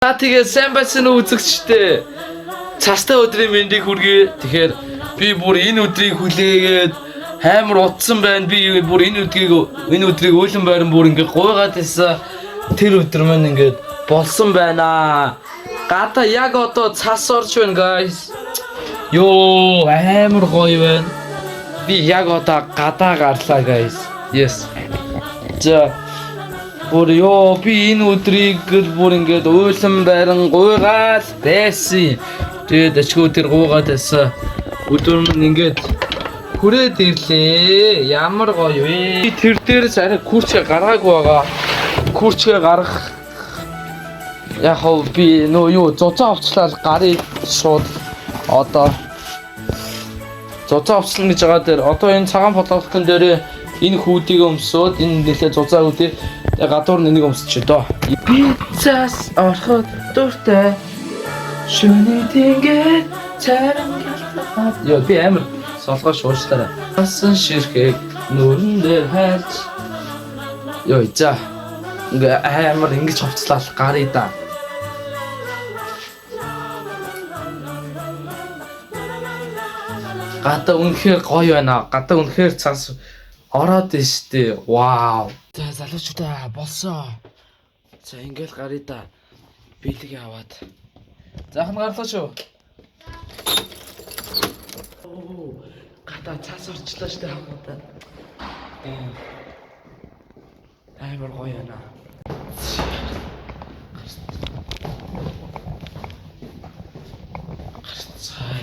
За тэгээ сайн байсан уу үзэгчтэй. Цастай өдрийн мэндийг хүргэе. Тэгэхээр би бүр энэ өдрийг хүлээгээд амар утсан байна. Би бүр энэ өдрийг өөлөн байран бүр ингээд гуйгаад байсан. Тэр өдөр маань ингээд болсон байна. Гадаа яг одоо цас орж байна guys. Йоо амар гоё байна. Би яг одоо гадаа гарлаа guys. Yes. За бүр ёо би энэ өдрийг бүр ингээд уйлан байран гуйгаад байсан. Тэгээд ачгүй тэр гуйгаад байсан. Өдөр нь ингээд хүрээд ирлээ. Ямар гоё вэ? Би тэр дээрс арай курчгээ гаргаагүй байгаа. Курчгээ гаргах яг би нөө юу зузаан авчлаа гарыг шууд одоо зузаан авчлаа гэж байгаа дээр одоо энэ цагаан фотографийн дээр энэ хүүдийг өмсөөд энэ нэлээ зузаан хүүдийг гадуур нэг өмсөж доо. Пиццас ороход дуртай. Шөнийн тэнгэр царам гэлтаад. Йоо би амар солгоо шуушлаарай. Асан ширхэг нүрэн дээр хайж. Йоо за. Ингээ амар ингэж хувцлал гарыг да. Гадаа үнэхээр гоё байна. Гадаа үнэхээр цаас ороод байна штэ. Вау. За залуучуудаа болсон. За ингээл гарыг да. Бэлэг аваад. Захан гарлаа шүү. Оо, гадаа цаас орчлоо штэ хамтаа. Амар гоё яана. Цай.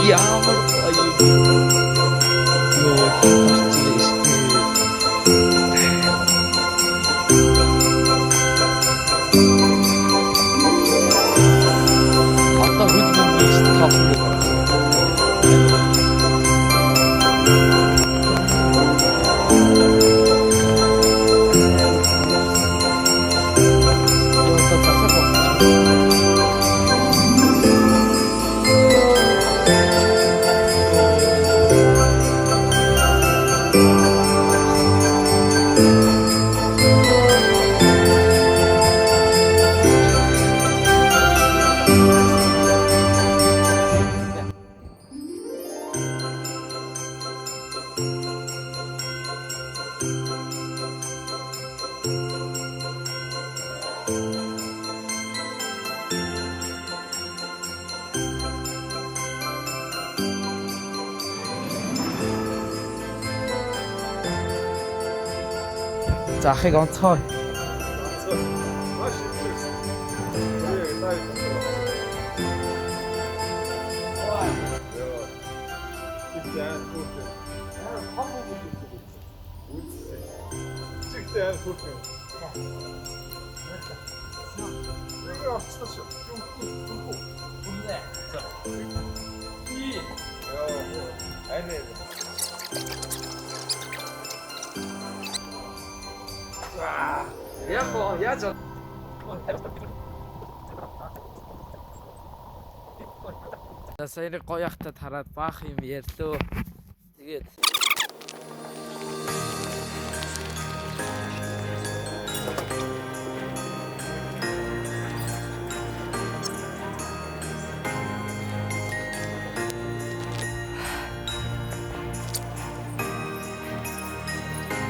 Ямар гоё. Йоо, одоо хөдөлгөөн тавтай. За ахыг онцгой. Яхоо яаж саяны гоёхтад хараад баах юм ярьлоо. Тэгээд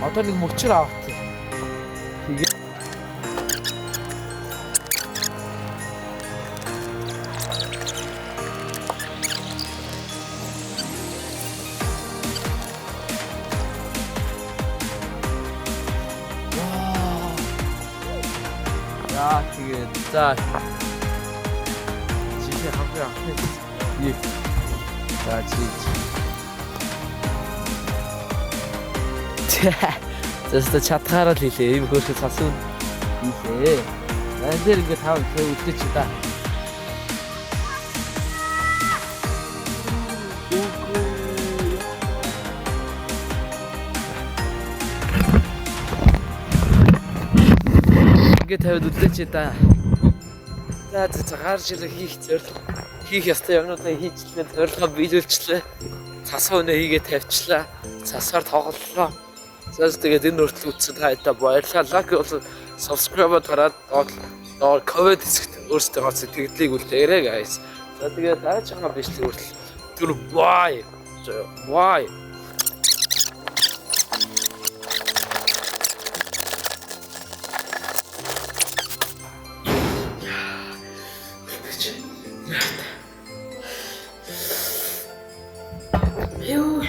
одоо нэг мөчөр авах. 자, 지금 자, 지금 하고요. 예. 자, 자, 차타라 리세 이거 그 사순 이세. 나한테 이거 다음 그 웃기지다. 이게 다 웃기지다. За гарч ирэх хийх зорилго. хийх ёстой юмнуудаа хийчихлээ, зорилгоо биелүүлчихлээ. Цасаа өнөө хийгээ тавьчлаа. Цасаар тоглолоо. Зас тэгээд энэ хүртэл үзсэн та хэд баярлалаа. Лайк бол subscribe дараад доор comment хэсэгт өөрсдөө сэтгэлдлийг үлдээгээрэй guys. За тэгээд яаж байгаа биш л хүртэл түр bye. Bye. Ew.